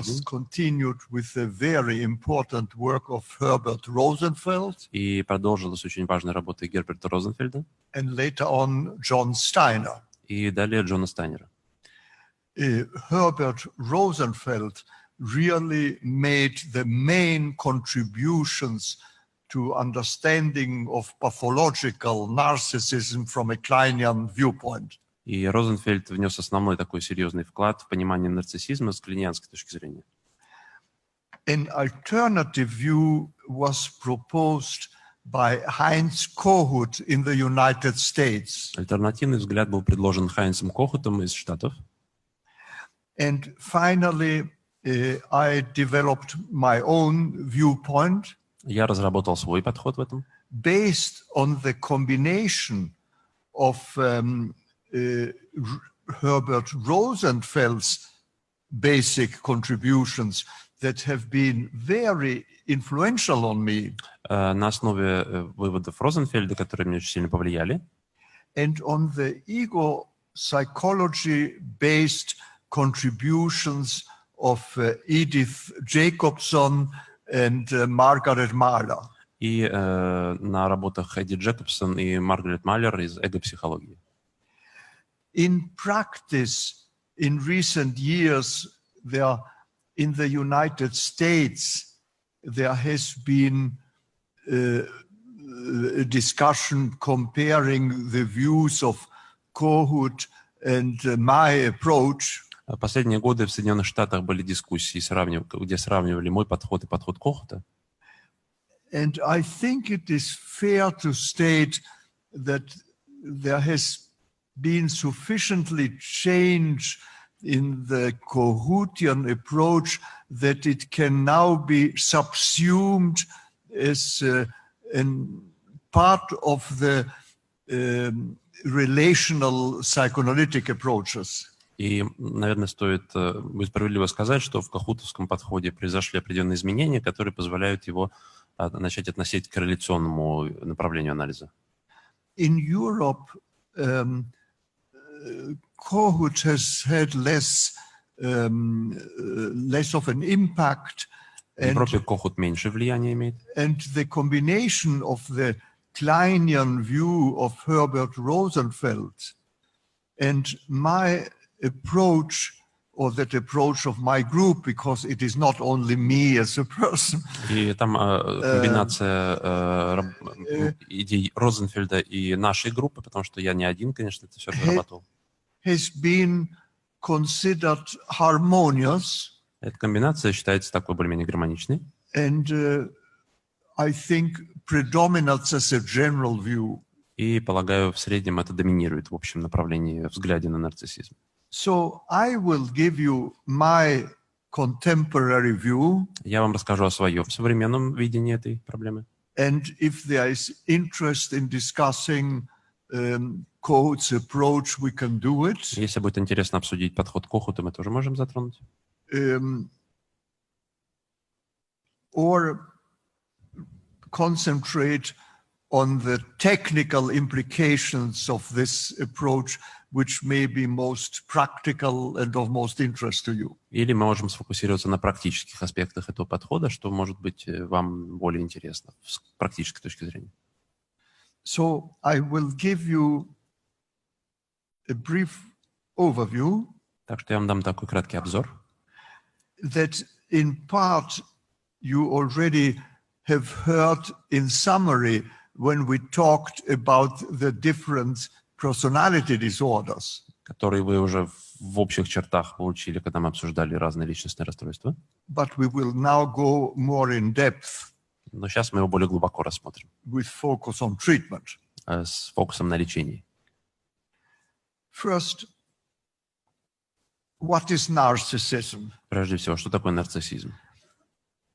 just continued with a very important work of Herbert Rosenfeld. И продолжила с очень важной работой Герберта Розенфельда. And later on John Steiner. И далее Джона Стайнера. Herbert Rosenfeld really made the main contributions to understanding of pathological narcissism from a Kleinian viewpoint. И Розенфельд внес основной такой серьезный вклад в понимание нарциссизма с клинианской точки зрения. An alternative view was proposed by Heinz Kohut in the United States. Альтернативный взгляд был предложен Хайнцем Кохутом из Штатов. And finally, I developed my own viewpoint. Я разработал свой подход в этом. Based on the combination of Herbert Rosenfeld's basic contributions that have been very influential on me. На основе выводов Розенфельда, которые меня очень сильно повлияли. And on the ego psychology-based contributions of Edith Jacobson and Margaret Mahler. И на работах Эдди Джекобсон и Маргарет Маллер из эго-психологии. In practice, in recent years, in the United States, there has been a discussion comparing the views of Kohut and my approach. В последние годы в Соединенных Штатах были дискуссии, где сравнивали мой подход и подход Кохута. And I think it is fair to state that there has been sufficiently change in the Kohutian approach that it can now be subsumed as a part of the relational psychoanalytic approaches. И, наверное, будет справедливо сказать, что в кохутовском подходе произошли определенные изменения, которые позволяют его начать относить к корреляционному направлению анализа. In Europe, Kohut has had less of an impact. В Европе Кохут меньше влияния имеет. And the combination of the Kleinian view of Herbert Rosenfeld and my approach, or that approach of my group, because it is not only me as a person. И там комбинация идей Розенфельда и нашей группы, потому что я не один, конечно, это все разрабатывал. Has been considered harmonious. Эта комбинация считается такой более-менее гармоничной. And I think predominates as a general view. И, полагаю, в среднем это доминирует в общем направлении взгляде на нарциссизм. So I will give you my contemporary view. Я вам расскажу о своем современном видении этой проблемы. And if there is interest in discussing Kohut's approach, we can do it. Если будет интересно обсудить подход Кохута, мы тоже можем затронуть. Or concentrate on the technical implications of this approach, which may be most practical and of most interest to you. Или мы можем сфокусироваться на практических аспектах этого подхода, что может быть вам более интересно с практической точки зрения. So I will give you a brief overview. Так что я вам дам такой краткий обзор. That in part you already have heard in summary when we talked about the different personality disorders. Которые вы уже в общих чертах получили, когда мы обсуждали разные личностные расстройства. But we will now go more in depth. Но сейчас мы его более глубоко рассмотрим. With focus on treatment. С фокусом на лечении. First, what is narcissism? Прежде всего, что такое нарциссизм?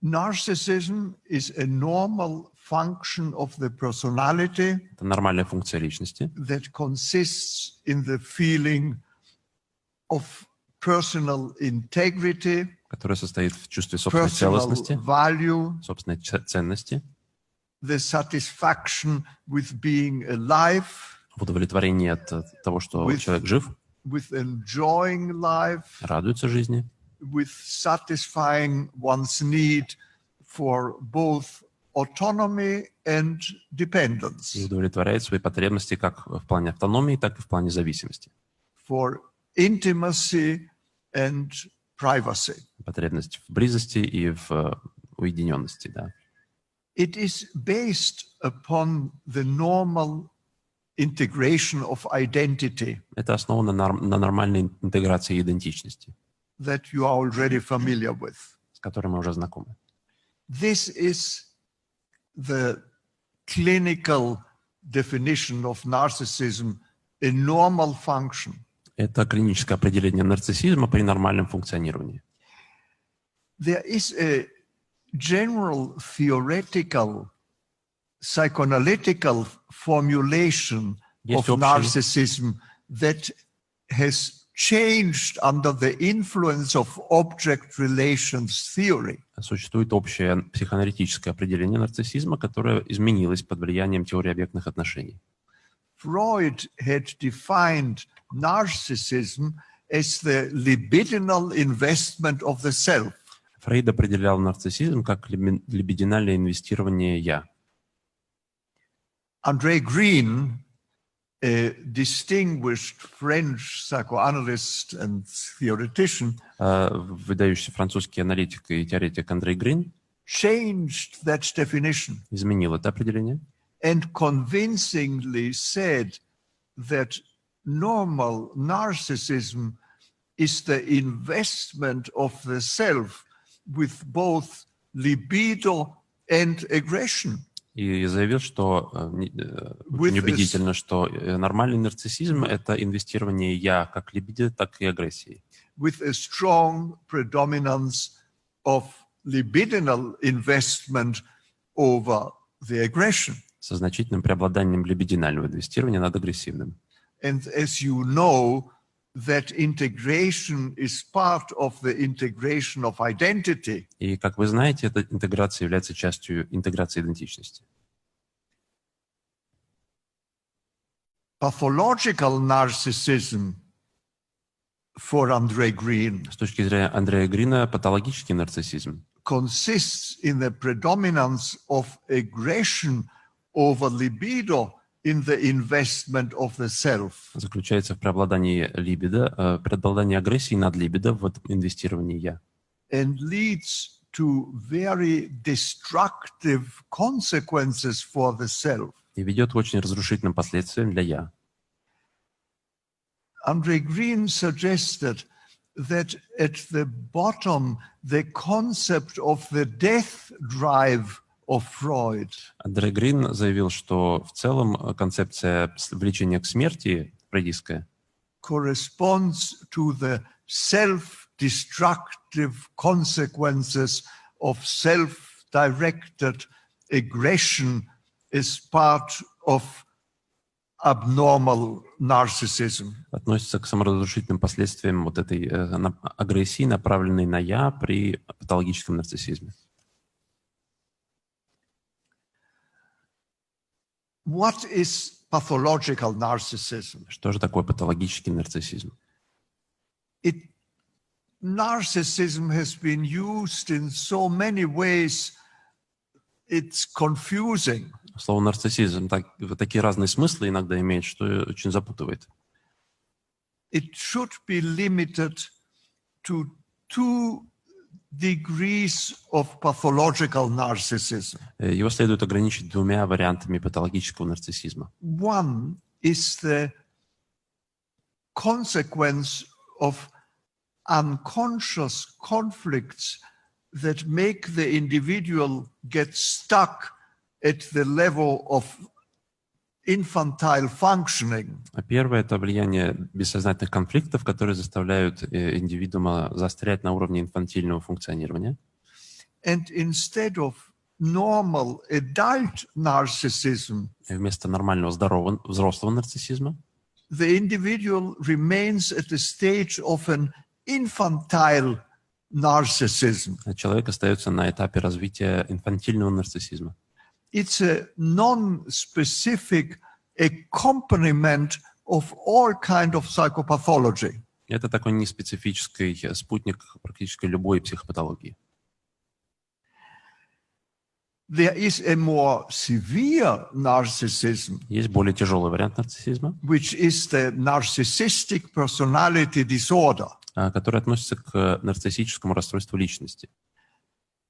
Narcissism is a normal function of the personality. Это нормальная функция личности. That consists in the feeling of personal integrity. Которая состоит в чувстве собственной целостности, value, собственной ценности, the satisfaction with being alive, удовлетворение от того, что человек жив, with enjoying life, радуется жизни, with satisfying one's need for both autonomy and dependence, И удовлетворяет свои потребности как в плане автономии, так и в плане зависимости. for intimacy and privacy. Потребность в близости и в уединенности, да. It is based upon the normal integration of identity Это основано на нормальной интеграции идентичности, that you are already familiar with. с которой мы уже знакомы. This is the clinical definition of narcissism in normal function. Это клиническое определение нарциссизма при нормальном функционировании. There is a general theoretical psychoanalytical formulation Есть of общий- narcissism that has changed under the influence of object relations theory. Существует общее психоаналитическое определение нарциссизма, которое изменилось под влиянием теории объектных отношений. Freud had defined narcissism as the libidinal investment of the self. Фрейд определял нарциссизм как либидинальное инвестирование «я». André Green, a distinguished French psychoanalyst and theoretician, Выдающийся французский аналитик и теоретик Андрей Грин changed that definition изменил это определение and convincingly said that normal narcissism is the investment of the self with both libido and aggression. и заявил, что очень убедительно, что нормальный нарциссизм – это инвестирование «я» как либидо, так и агрессии. With a strong predominance of libidinal investment over the aggression. Со значительным преобладанием либидинального инвестирования над агрессивным. And as you know, that integration is part of the integration of identity. И, как вы знаете, эта интеграция является частью интеграции идентичности. Pathological narcissism, for André Green, С точки зрения Андрея Грина, патологический нарциссизм consists in the predominance of aggression over libido in the investment of the self. заключается в преобладании либидо, преобладании агрессии над либидо в инвестировании «я». And leads to very destructive consequences for the self. И ведет к очень разрушительным последствиям для «я». André Green suggested that at the bottom, the concept of the death drive of Freud Андрей Грин заявил, что в целом концепция влечения к смерти фрейдистская corresponds to the self-destructive consequences of self-directed aggression as part of abnormal narcissism. относится к саморазрушительным последствиям вот этой агрессии, направленной на «я» при патологическом нарциссизме. What is pathological narcissism? Что же такое патологический нарциссизм? Narcissism has been used in so many ways, it's confusing. Слово нарциссизм такие разные смыслы иногда имеет, что очень запутывает. It should be limited to 2 degrees of pathological narcissism. Его следует ограничить 2 вариантами патологического нарциссизма. One is the consequence of unconscious conflicts that make the individual get stuck at the level of infantile functioning. Первое – это влияние бессознательных конфликтов, которые заставляют индивидуума застрять на уровне инфантильного функционирования. And instead of normal adult narcissism, Вместо нормального, здорового, взрослого нарциссизма the individual remains at the stage of an infantile narcissism. человек остается на этапе развития инфантильного нарциссизма. It's a non-specific accompaniment of all kind of psychopathology. Это такой неспецифический спутник практически любой психопатологии. There is a more severe narcissism, Есть более тяжелый вариант нарциссизма, which is the narcissistic personality disorder. который относится к нарциссическому расстройству личности.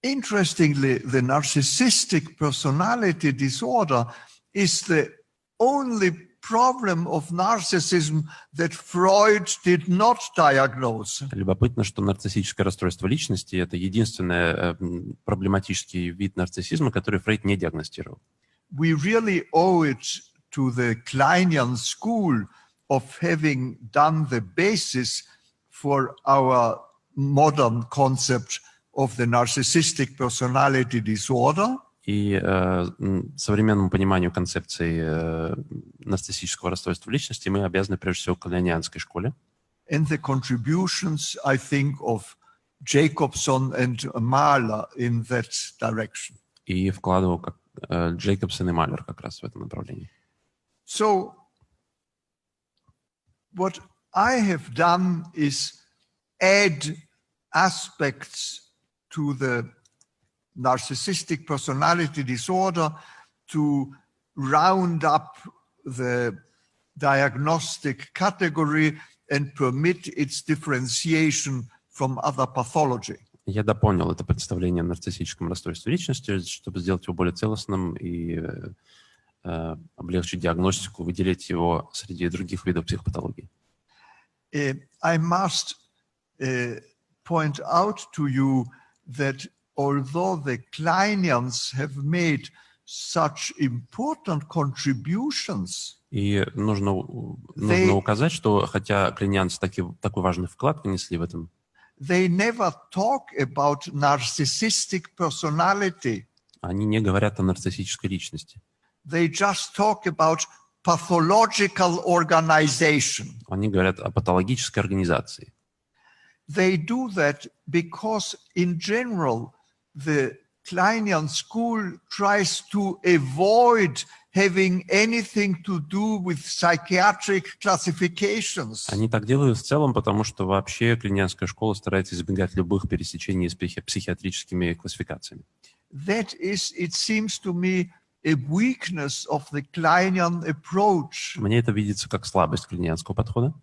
Interestingly, the narcissistic personality disorder is the only problem of narcissism that Freud did not diagnose. Любопытно, что нарциссическое расстройство личности – это единственный проблематический вид нарциссизма, который Фрейд не диагностировал. We really owe it to the Kleinian school of having done the basis for our modern concept of the narcissistic personality disorder. И современному пониманию концепции нарциссического расстройства личности мы обязаны прежде всего клейнианской школе. And the contributions, I think, of Jacobson and Mahler in that direction. И вкладывал как Джейкобсон и Малер как раз в этом направлении. So, what I have done is add aspects to the narcissistic personality disorder to round up the diagnostic category and permit its differentiation from other pathology. Я дополнил это представление о нарциссическом расстройстве личности, чтобы сделать его более целостным и облегчить диагностику, выделить его среди других видов психопатологии. I must point out to you that although the Kleinians have made such important contributions, И нужно указать, что хотя клейнианцы такой важный вклад внесли в этом, they never talk about narcissistic personality. они не говорят о нарциссической личности. They just talk about pathological organization. Они говорят о патологической организации. They do that because in general the Kleinian school tries to avoid having anything to do with psychiatric classifications. Они так делают в целом, потому что вообще клейнианская школа старается избегать любых пересечений с психиатрическими классификациями. That is, it seems to me, a weakness of the Kleinian approach. Мне это видится как слабость клейнианского подхода.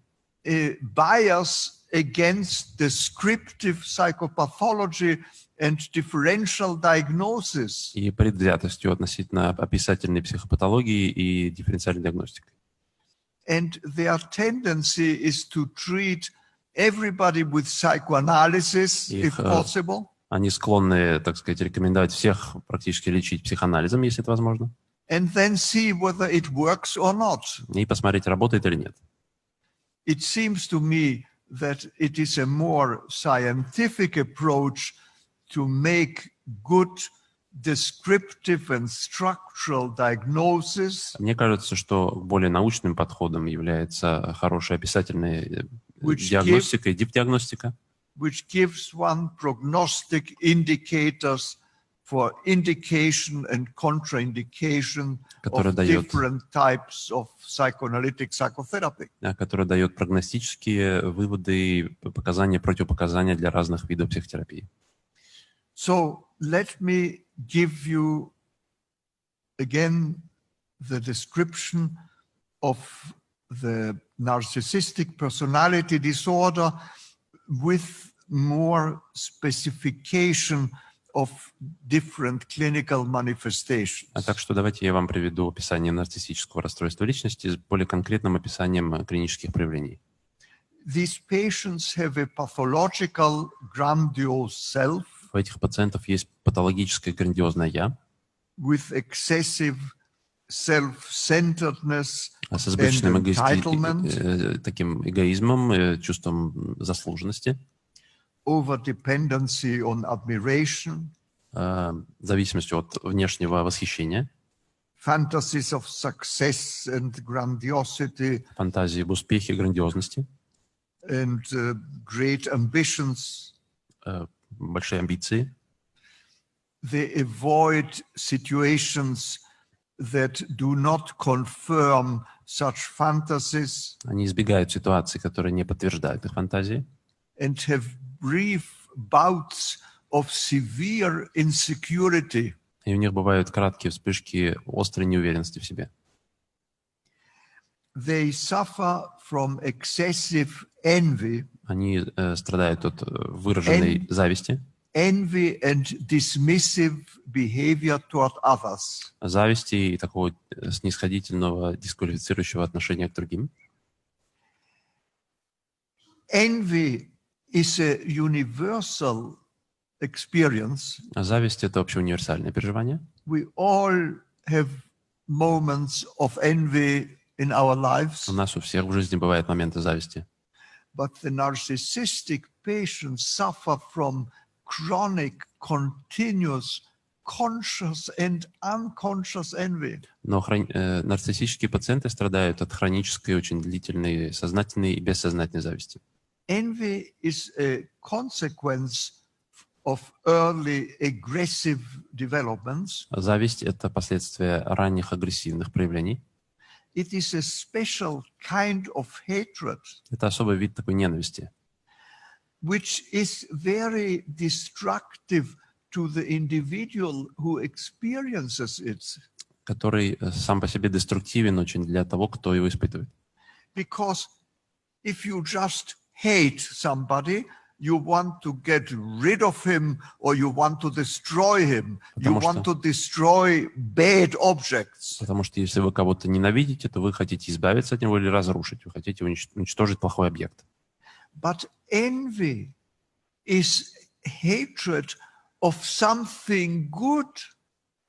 A bias against descriptive psychopathology and differential diagnosis. И предвзятостью относительно описательной психопатологии и дифференциальной диагностики. And their tendency is to treat everybody with psychoanalysis, if possible. Они склонны, так сказать, рекомендовать всех практически лечить психоанализом, если это возможно. And then see whether it works or not. И посмотреть, работает или нет. It seems to me that it is a more scientific approach to make good descriptive and structural diagnosis. Мне кажется, что более научным подходом является хорошая описательная диагностика и дипдиагностика, which gives one prognostic indicators for indication and contraindication of different types of psychoanalytic psychotherapy. Который дает прогностические выводы и показания, противопоказания для разных видов психотерапии. So let me give you again the description of the narcissistic personality disorder with more specification of different clinical manifestations. Так что давайте я вам приведу описание нарциссического расстройства личности с более конкретным описанием клинических проявлений. These patients have a pathological grandiose self. У этих пациентов есть патологическое грандиозное «я» with excessive self-centeredness с избыточным and entitlement, таким эгоизмом, чувством заслуженности, over-dependency on admiration, зависимостью от внешнего восхищения, fantasies of success and grandiosity, фантазии об успехе, грандиозности, and great ambitions. Большие амбиции. They avoid situations that do not confirm such fantasies Они избегают ситуаций, которые не подтверждают их фантазии, and have brief bouts of severe insecurity. и у них бывают краткие вспышки острой неуверенности в себе. They suffer from excessive envy, Они страдают от выраженной зависти, envy and dismissive behavior toward others. зависти и такого снисходительного, дисквалифицирующего отношения к другим. Envy is a universal experience. Зависть — это общеуниверсальное переживание. We all have moments of envy in our lives, У нас у всех в жизни бывают моменты зависти. but the narcissistic patients suffer from chronic, continuous, conscious and unconscious envy. Но нарциссические пациенты страдают от хронической, очень длительной, сознательной и бессознательной зависти. Envy is a consequence of early aggressive developments. Зависть — это последствия ранних агрессивных проявлений. It is a special kind of hatred, Это особый вид такой ненависти, which is very destructive to the individual who experiences it. который сам по себе деструктивен очень для того, кто его испытывает. Because if you just hate somebody, you want to get rid of him or you want to destroy him. You want to destroy bad objects. Потому что если вы кого-то ненавидите, то вы хотите избавиться от него или разрушить. Вы хотите уничтожить плохой объект. But envy is hatred of something good,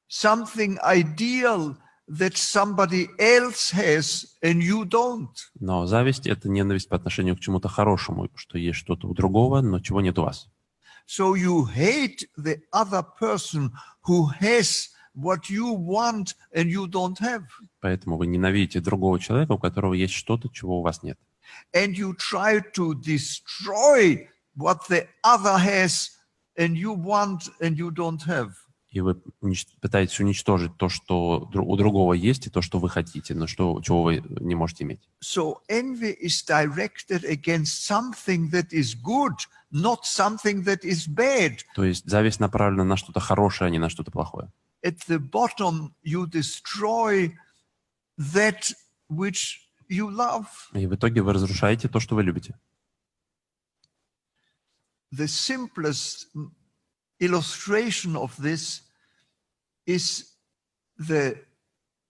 something ideal that somebody else has and you don't. Но зависть — это ненависть по отношению к чему-то хорошему, что есть что-то у другого, но чего нет у вас. So you hate the other person who has what you want and you don't have. Поэтому вы ненавидите другого человека, у которого есть что-то, чего у вас нет. And you try to destroy what the other has and you want and you don't have. И вы пытаетесь уничтожить то, что у другого есть, и то, что вы хотите, но чего вы не можете иметь. So envy is directed against something that is good, not something that is bad. То есть зависть направлена на что-то хорошее, а не на что-то плохое. At the bottom, you destroy that which you love. И в итоге вы разрушаете то, что вы любите. The simplest illustration of this is the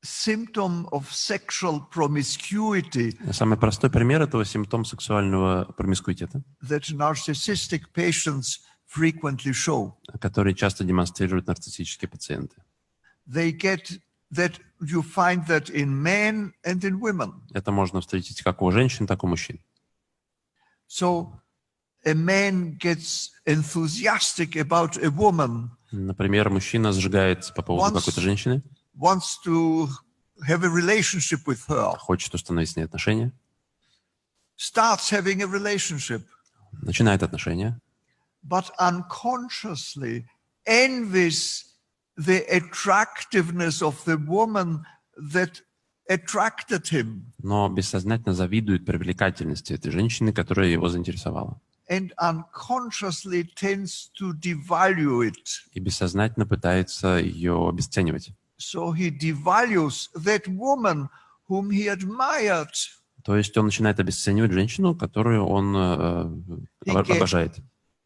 symptom of sexual promiscuity Самый простой пример этого — симптом сексуального промискуитета, that narcissistic patients frequently show. который часто демонстрируют нарциссические пациенты. They get that, you find that in men and in women. Это можно встретить как у женщин, так и у мужчин. So a man gets enthusiastic about a woman, Например, мужчина сжигается по поводу какой-то женщины, wants to have a relationship with her, хочет установить с ней отношения, starts having a relationship, начинает отношения, but unconsciously envies the attractiveness of the woman that attracted him. но бессознательно завидует привлекательности этой женщины, которая его заинтересовала. And unconsciously tends to devalue it. И бессознательно пытается ее обесценивать. So he devalues that woman whom he admired. То есть он начинает обесценивать женщину, которую он обожает.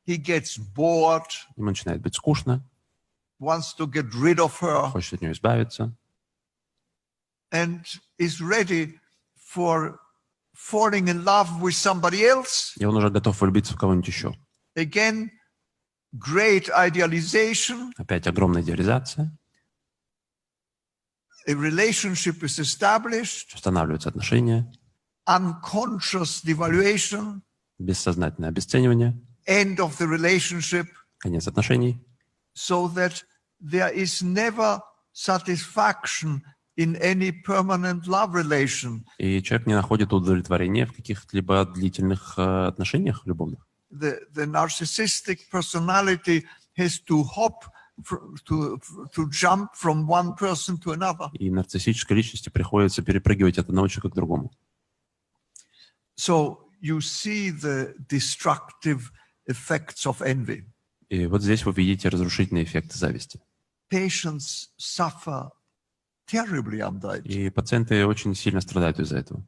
He gets bored, Ему начинает быть скучно, wants to get rid of her, хочет от нее избавиться, and is ready for falling in love with somebody else. и он уже готов влюбиться в кого-нибудь еще. Again, great idealization. Опять огромная идеализация, A relationship is established. устанавливаются отношения, Unconscious devaluation. бессознательное обесценивание, End of the relationship. конец отношений, So that there is never satisfaction in any permanent love relation. и человек не находит удовлетворения в каких-либо длительных отношениях любовных. The narcissistic personality has to hop to jump from one person to another. И нарциссической личности приходится перепрыгивать от одного человека к другому. So you see the destructive effects of envy. И вот здесь вы видите разрушительные эффекты зависти. Patients suffer terribly under it. И пациенты очень сильно страдают из-за этого.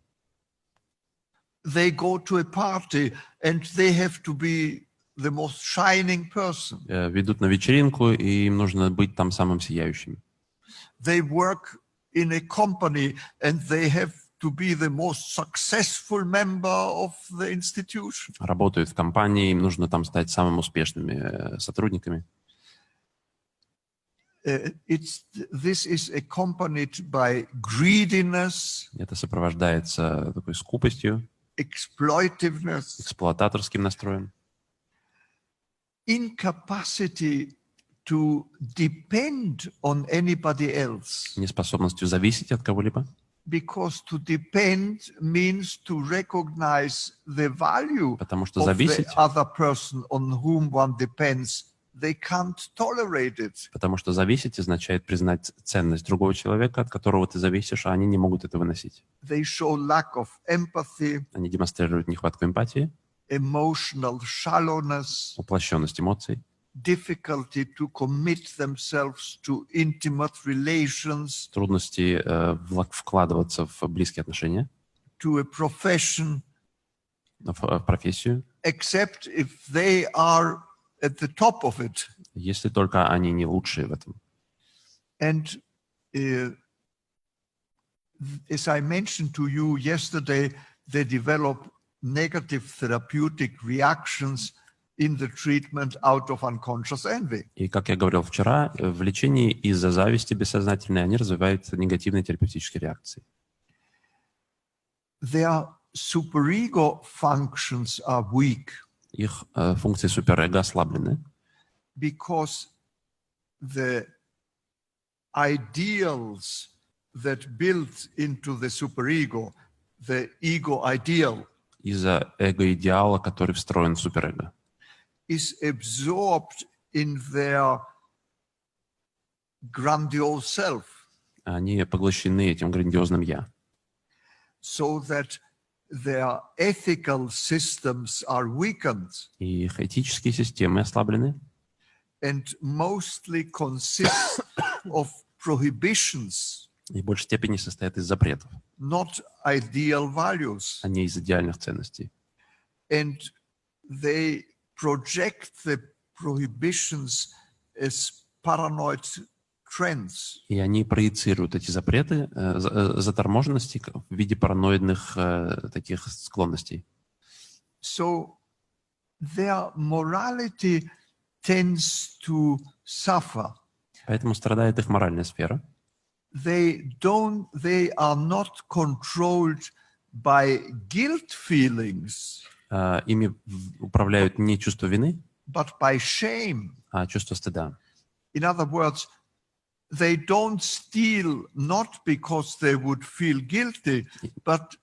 They go to a party and they have to be the most shining person. Ведут на вечеринку, и им нужно быть там самым сияющим. They work in a company and they have to be the most successful member of the institution. Работают в компании, им нужно там стать самыми успешными сотрудниками. This is accompanied by greediness, Это сопровождается такой скупостью, exploitiveness, эксплуататорским настроем, incapacity to depend on anybody else. неспособностью зависеть от кого-либо. Because to depend means to recognize the value Потому что of the зависеть, other person on whom one depends. They can't tolerate it. потому что зависеть означает признать ценность другого человека, от которого ты зависишь, а они не могут это выносить. They show lack of empathy, Они демонстрируют нехватку эмпатии, emotional shallowness, уплощенность эмоций, difficulty to commit themselves to intimate relations, трудности вкладываться в близкие отношения, to a profession, в профессию, except if they are at the top of it. если только они не лучшие в этом. And as I mentioned to you yesterday, they develop negative therapeutic reactions in the treatment out of unconscious envy. И, как я говорил вчера, в лечении из-за зависти бессознательной они развивают негативные терапевтические реакции. Their superego functions are weak Их функции суперэго ослаблены, because the ideals that built into the superego, the ego ideal, из-за эго-идеала, который встроен в суперэго. is absorbed in their grandiose self, Они поглощены этим грандиозным «я». so that their ethical systems are weakened И их этические системы ослаблены, and mostly consist of prohibitions, и в большей степени состоят из запретов, not ideal values. а не из идеальных ценностей. And they project the prohibitions as paranoid trends. И они проецируют эти запреты, заторможенности в виде параноидных таких склонностей. So their morality tends to suffer. Поэтому страдает их моральная сфера. They are not controlled by guilt feelings, Ими управляют не чувство вины, but by shame. а чувство стыда. In other words, they don't steal not because they would feel guilty, but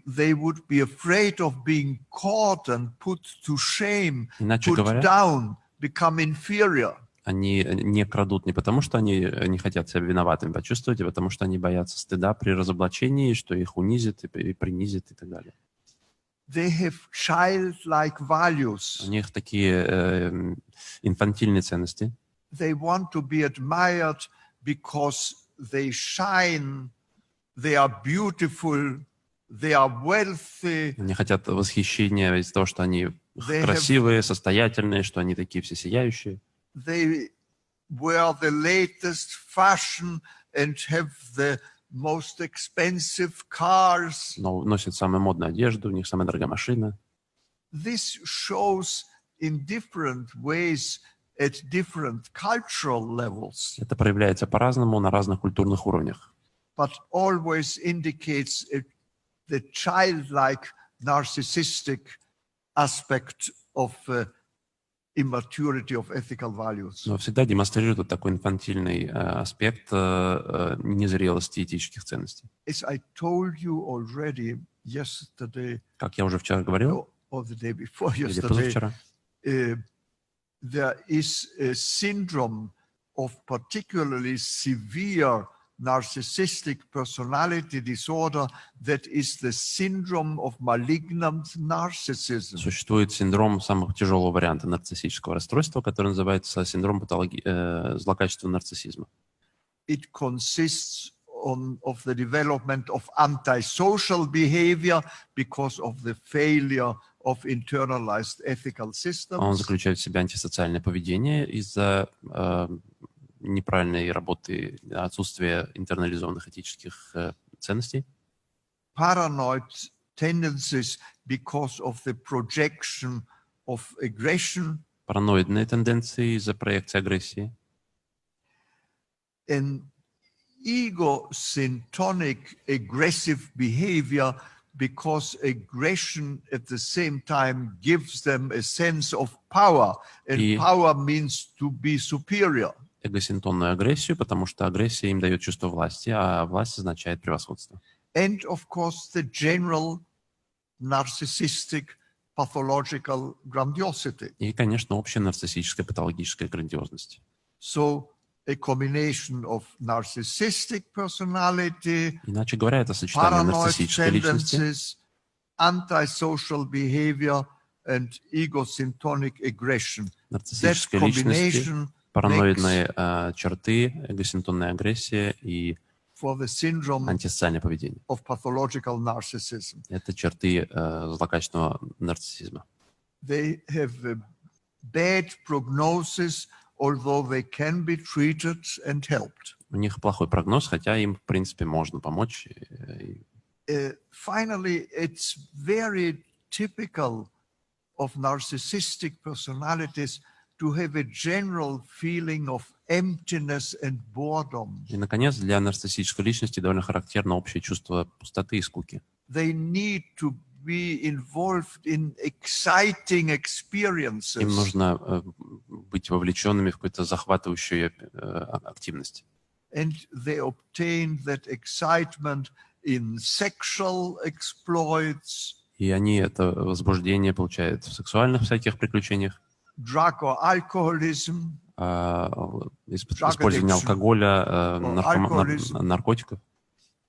they would be afraid of being caught and put to shame, Иначе put говоря, down, become inferior. они не крадут не потому, что они не хотят себя виноватыми почувствовать, а потому что они боятся стыда при разоблачении, что их унизит и принизит и так далее. They have childlike values. У них такие инфантильные ценности. They want to be admired because they shine, they are beautiful, they are wealthy. Они хотят восхищения из-за того, что они красивые, состоятельные, что они такие все сияющие. They wear the latest fashion and have the most expensive cars. Но носят самую модную одежду, у них самая дорогая машина. This shows in different ways at different cultural levels, Это проявляется по-разному на разных культурных уровнях. but always indicates the childlike narcissistic aspect of immaturity of ethical values. Но всегда демонстрирует вот такой инфантильный аспект незрелости этических ценностей. As I told you already yesterday, Как я уже вчера говорил, or the day before или yesterday, позавчера, there is a syndrome of particularly severe narcissistic personality disorder that is the syndrome of malignant narcissism. Существует синдром самого тяжелого варианта нарциссического расстройства, который называется синдром злокачественного нарциссизма. It consists of the development of antisocial behavior because of the failure of internalized ethical systems. Он заключает в себе антисоциальное поведение из-за неправильной работы, отсутствия интернализованных этических ценностей. Paranoid tendencies because of the projection of aggression. Параноидные тенденции из-за проекции агрессии. An egocentric aggressive behavior because aggression at the same time gives them a sense of power, and power means to be superior. Эгосинтонную агрессию, потому что агрессия им дает чувство власти, а власть означает превосходство. And, of course, the general narcissistic pathological grandiosity. И, конечно, общая нарциссическая патологическая грандиозность. So, a combination of narcissistic personality, Иначе говоря, это сочетание paranoid нарциссической личности, tendencies, antisocial behavior, and egocentric aggression. That нарциссической личности, combination параноидные черты, эгосинтонная агрессия и for the syndrome антисоциальное поведение. of pathological narcissism. Это черты злокачественного нарциссизма. They have a bad prognosis, although they can be treated and helped. У них плохой прогноз, хотя им, в принципе, можно помочь. Finally, it's very typical of narcissistic personalities to have a general feeling of emptiness and boredom. И, наконец, для нарциссической личности довольно характерно общее чувство пустоты и скуки. They need to be involved in exciting experiences. Им нужно быть вовлеченными в какую-то захватывающую активность. And they obtain that excitement in sexual exploits, И они это возбуждение получают в сексуальных всяких приключениях, drug or alcoholism, использование алкоголя, наркотиков,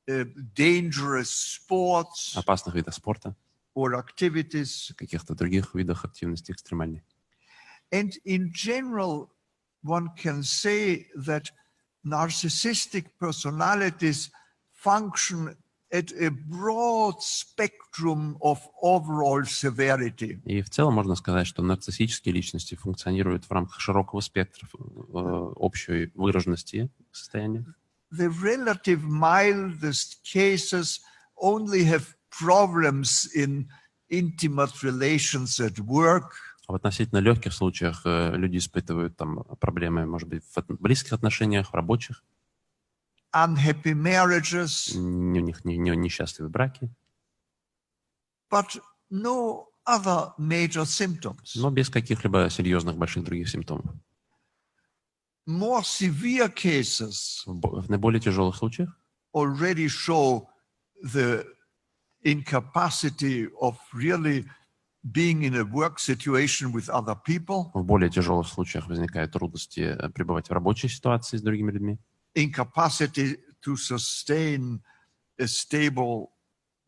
dangerous sports опасных видов спорта, or activities. каких-то других видах активности экстремальной. And in general, one can say that narcissistic personalities function at a broad spectrum of overall severity. И в целом можно сказать, что нарциссические личности функционируют в рамках широкого спектра общей выраженности состояния. The relative mildest cases only have problems in intimate relations at work. А в относительно легких случаях люди испытывают там проблемы, может быть, в близких отношениях, в рабочих. Unhappy marriages. У них несчастливые браки. But no other major symptoms. Но без каких-либо серьезных больших других симптомов. More severe cases В наиболее тяжелых случаях already show the incapacity of really being in a work situation with other people. В более тяжелых случаях возникают трудности пребывать в рабочей ситуации с другими людьми. Incapacity to sustain a stable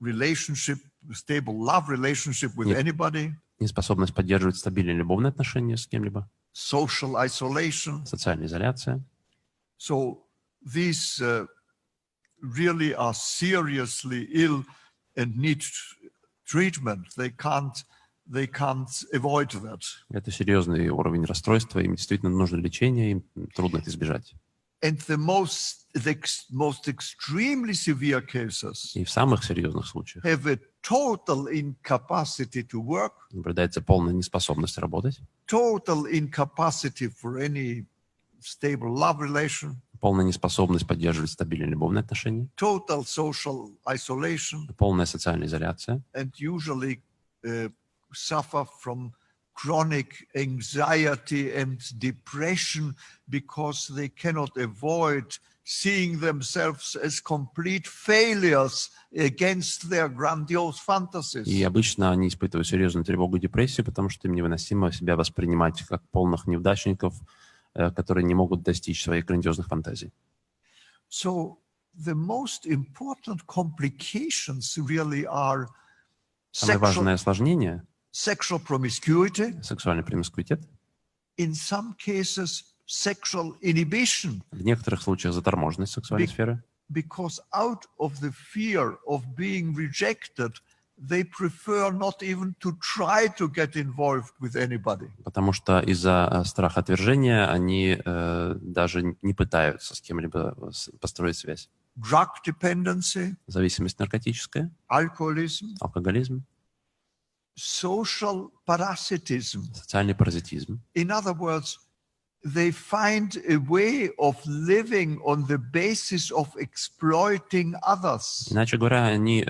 relationship, stable love relationship with anybody. Неспособность поддерживать стабильные любовные отношения с кем-либо. Social isolation. Социальная изоляция. So these really are seriously ill and need treatment. They can't avoid that. Это серьезный уровень расстройства, им действительно нужно лечение, им трудно это избежать. And the most extremely severe cases И в самых серьезных случаях have a total incapacity to work, наблюдается полная неспособность работать, total incapacity for any stable love relation, полная неспособность поддерживать стабильные любовные отношения, total social isolation, полная социальная изоляция, and usually suffer from chronic anxiety and depression because they cannot avoid seeing themselves as complete failures against their grandiose fantasies. И обычно они испытывают серьезную тревогу и депрессию, потому что им невыносимо себя воспринимать как полных неудачников которые не могут достичь своих грандиозных фантазий. So the most important complications really are Самое важное осложнение sexual promiscuity, — сексуальный промискуитет, in some cases sexual inhibition, в некоторых случаях заторможенность сексуальной сферы, because out of the fear of being rejected, they prefer not even to try to get involved with anybody. потому что из-за страха отвержения они даже не пытаются с кем-либо построить связь. Drug dependency, Зависимость наркотическая, alcoholism, алкоголизм, social parasitism. социальный паразитизм. In other words, they find a way of living on the basis of exploiting others. Иначе говоря, они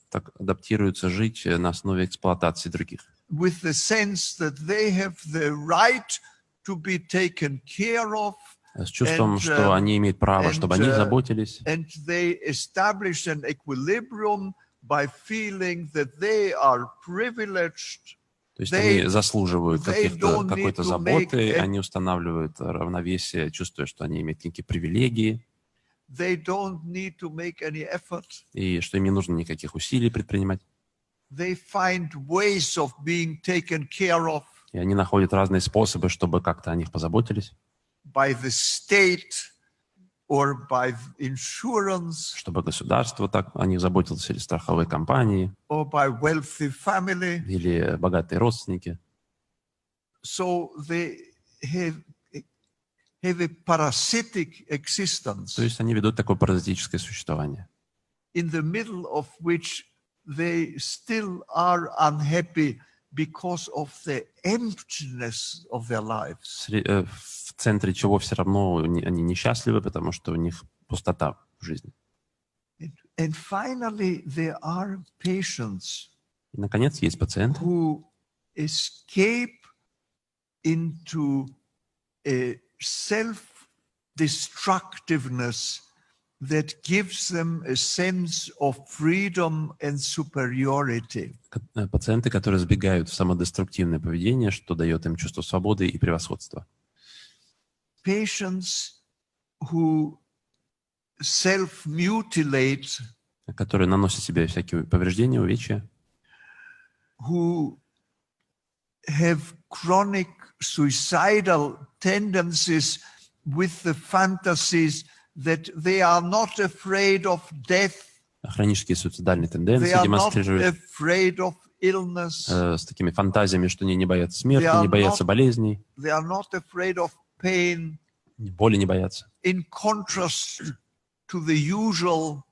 так адаптируются жить на основе эксплуатации других. With the sense that they have the right to be taken care of. С чувством, что они имеют право, чтобы о них заботились. And they establish an equilibrium by feeling that they are privileged. То есть они заслуживают какой-то заботы, они устанавливают равновесие, чувствуя, что они имеют какие-то привилегии, и что им не нужно никаких усилий предпринимать. И они находят разные способы, чтобы как-то о них позаботились. Or by insurance, чтобы государство так о них заботилось, или страховые компании, or by wealthy family. Или богатые родственники. So they have a parasitic existence. То есть они ведут такое паразитическое существование. In the middle of which they still are unhappy because of the emptiness of their lives. В центре чего все равно они несчастливы, потому что у них пустота в жизни. And finally, there are patients И, наконец, есть пациенты, who escape into a self-destructiveness that gives them a sense of freedom and superiority. Пациенты, которые сбегают в самодеструктивное поведение, что дает им чувство свободы и превосходства. Patients who self-mutilate, которые наносят себе всякие повреждения, увечья, who have chronic suicidal tendencies with the fantasies that they are not afraid of death, хронические суицидальные they тенденции are not демонстрируют afraid of illness, с такими фантазиями, что они не боятся смерти, не боятся болезней, they are not afraid of pain, боли не боятся. in contrast to the usual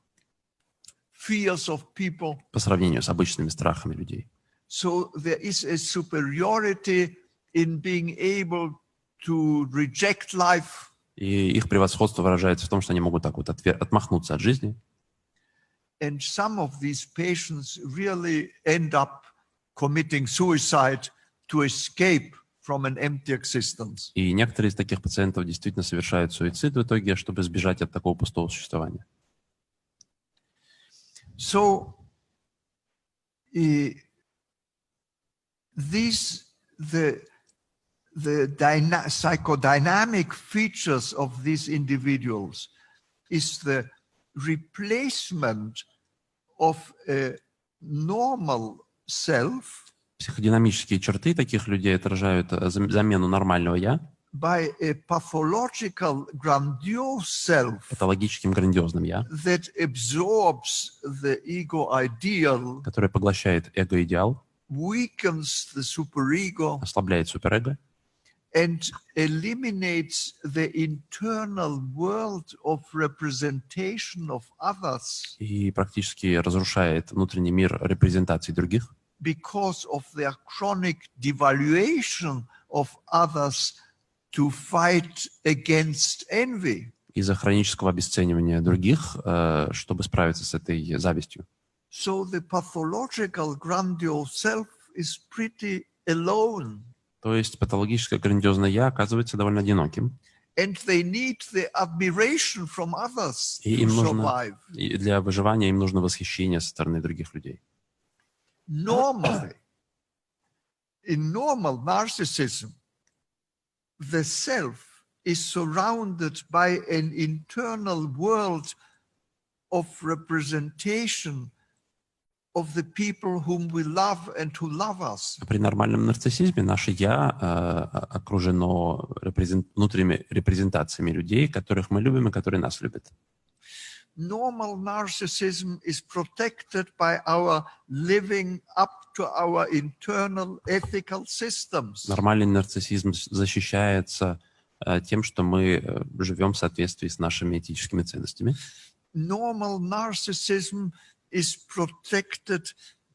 fears of people. По сравнению с обычными страхами людей. So there is a superiority in being able to reject life. И их превосходство выражается в том, что они могут так вот отмахнуться от жизни. And some of these patients really end up committing suicide to escape from an empty existence. И некоторые из таких пациентов действительно совершают суицид в итоге, чтобы избежать от такого пустого существования. So the psychodynamic features of these individuals is the replacement of a normal self Психодинамические черты таких людей отражают замену нормального «я» by a pathological grandiose self патологическим грандиозным «я», that absorbs the ego ideal, который поглощает эго-идеал, weakens the superego, ослабляет суперэго and eliminates the internal world of representation of others и практически разрушает внутренний мир репрезентации других, because of their chronic devaluation of others to fight against envy. из-за хронического обесценивания других, чтобы справиться с этой завистью. So the pathological grandiose self is pretty alone. То есть патологическое грандиозное «я» оказывается довольно одиноким. And they need the admiration from others И to им нужно, survive. и для выживания им нужно восхищение со стороны других людей. Normally, in normal narcissism, the self is surrounded by an internal world of representation of the people whom we love and who love us. При нормальном нарциссизме наше «я» окружено внутренними репрезентациями людей, которых мы любим и которые нас любят. Normal narcissism is protected by our living up to our internal ethical systems. Нормальный нарциссизм защищается тем, что мы живем в соответствии с нашими этическими ценностями. Normal narcissism is protected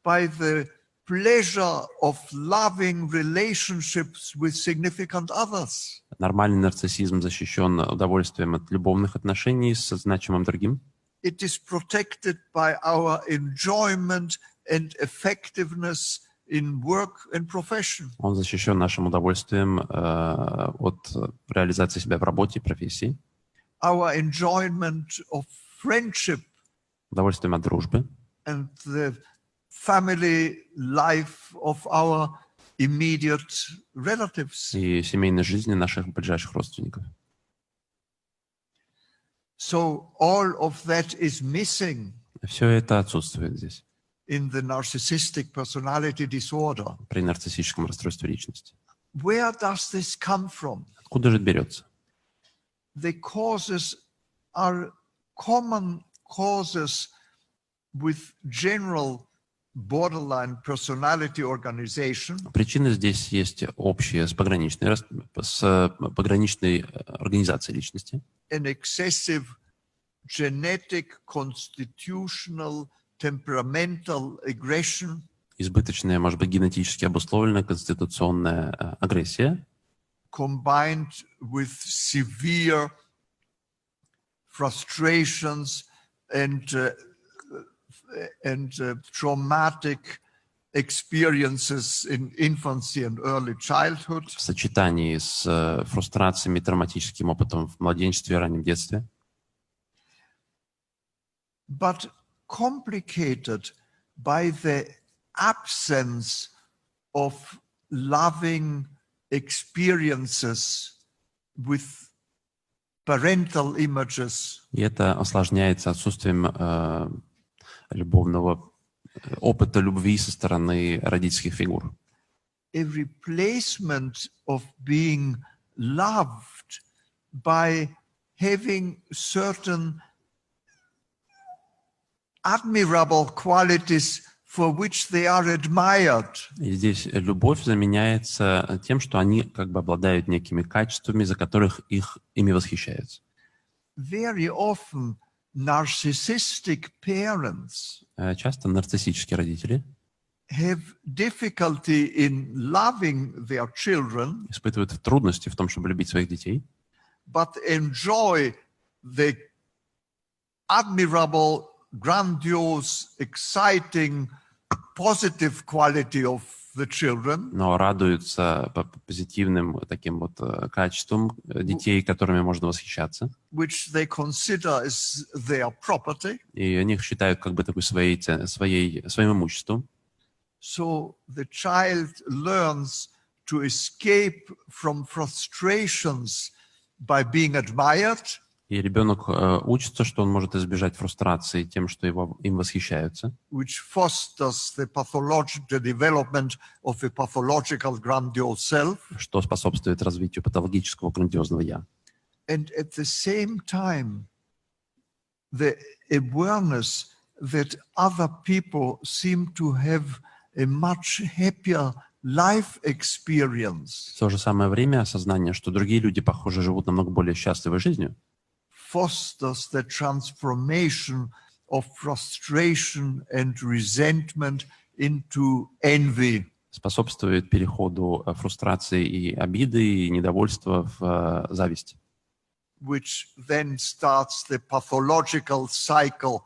by the pleasure of loving relationships with significant others. Нормальный нарциссизм защищен удовольствием от любовных отношений с значимым другим. It is protected by our enjoyment and effectiveness in work and profession. Он защищен нашим удовольствием от реализации себя в работе и профессии. Our enjoyment of friendship Удовольствием от дружбы. and the family life of our immediate relatives. И семейной жизни наших ближайших родственников. So all of that is missing Все это отсутствует здесь, in the narcissistic personality disorder. при нарциссическом расстройстве личности. Where does this come from? Откуда же это берется? The causes are common causes with general borderline personality organization. Причины здесь есть общие с пограничной организацией личности. An excessive genetic, constitutional, temperamental aggression, Избыточная, может быть, генетически обусловленная конституционная агрессия, combined with severe frustrations and traumatic experiences in infancy and early childhood. в сочетании с фрустрациями, травматическим опытом в младенчестве и раннем детстве, But complicated by the absence of loving experiences with parental images. и это осложняется отсутствием любовного опыта любви со стороны родительских фигур. A replacement of being loved by having certain admirable qualities for which they are admired. И здесь любовь заменяется тем, что они как бы обладают некими качествами, за которых ими восхищаются. Very often narcissistic parents Часто нарциссические родители have difficulty in loving their children, испытывают трудности в том, чтобы любить своих детей, but enjoy the admirable, grandiose, exciting, positive quality of the children, но радуются позитивным таким вот качествам детей, которыми можно восхищаться, which they consider as their property. и они их считают как бы такой своим имуществом. So the child learns to escape from frustrations by being admired, И ребенок учится, что он может избежать фрустрации тем, что им восхищаются, which fosters the development of a pathological grandiose self. что способствует развитию патологического грандиозного «я». And at the same time, the awareness that other people seem to have a much happier life experience В то же самое время осознание, что другие люди, похоже, живут намного более счастливой жизнью, fosters the transformation of frustration and resentment into envy. способствует переходу фрустрации и обиды, и недовольства в зависть, Which then starts the pathological cycle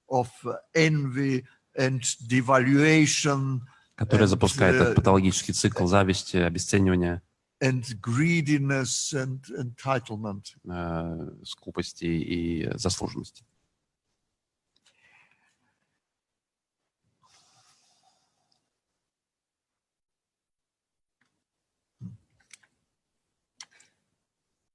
of envy and devaluation которая запускает этот патологический цикл зависти, обесценивания, and greediness and entitlement. скупости и заслуженности.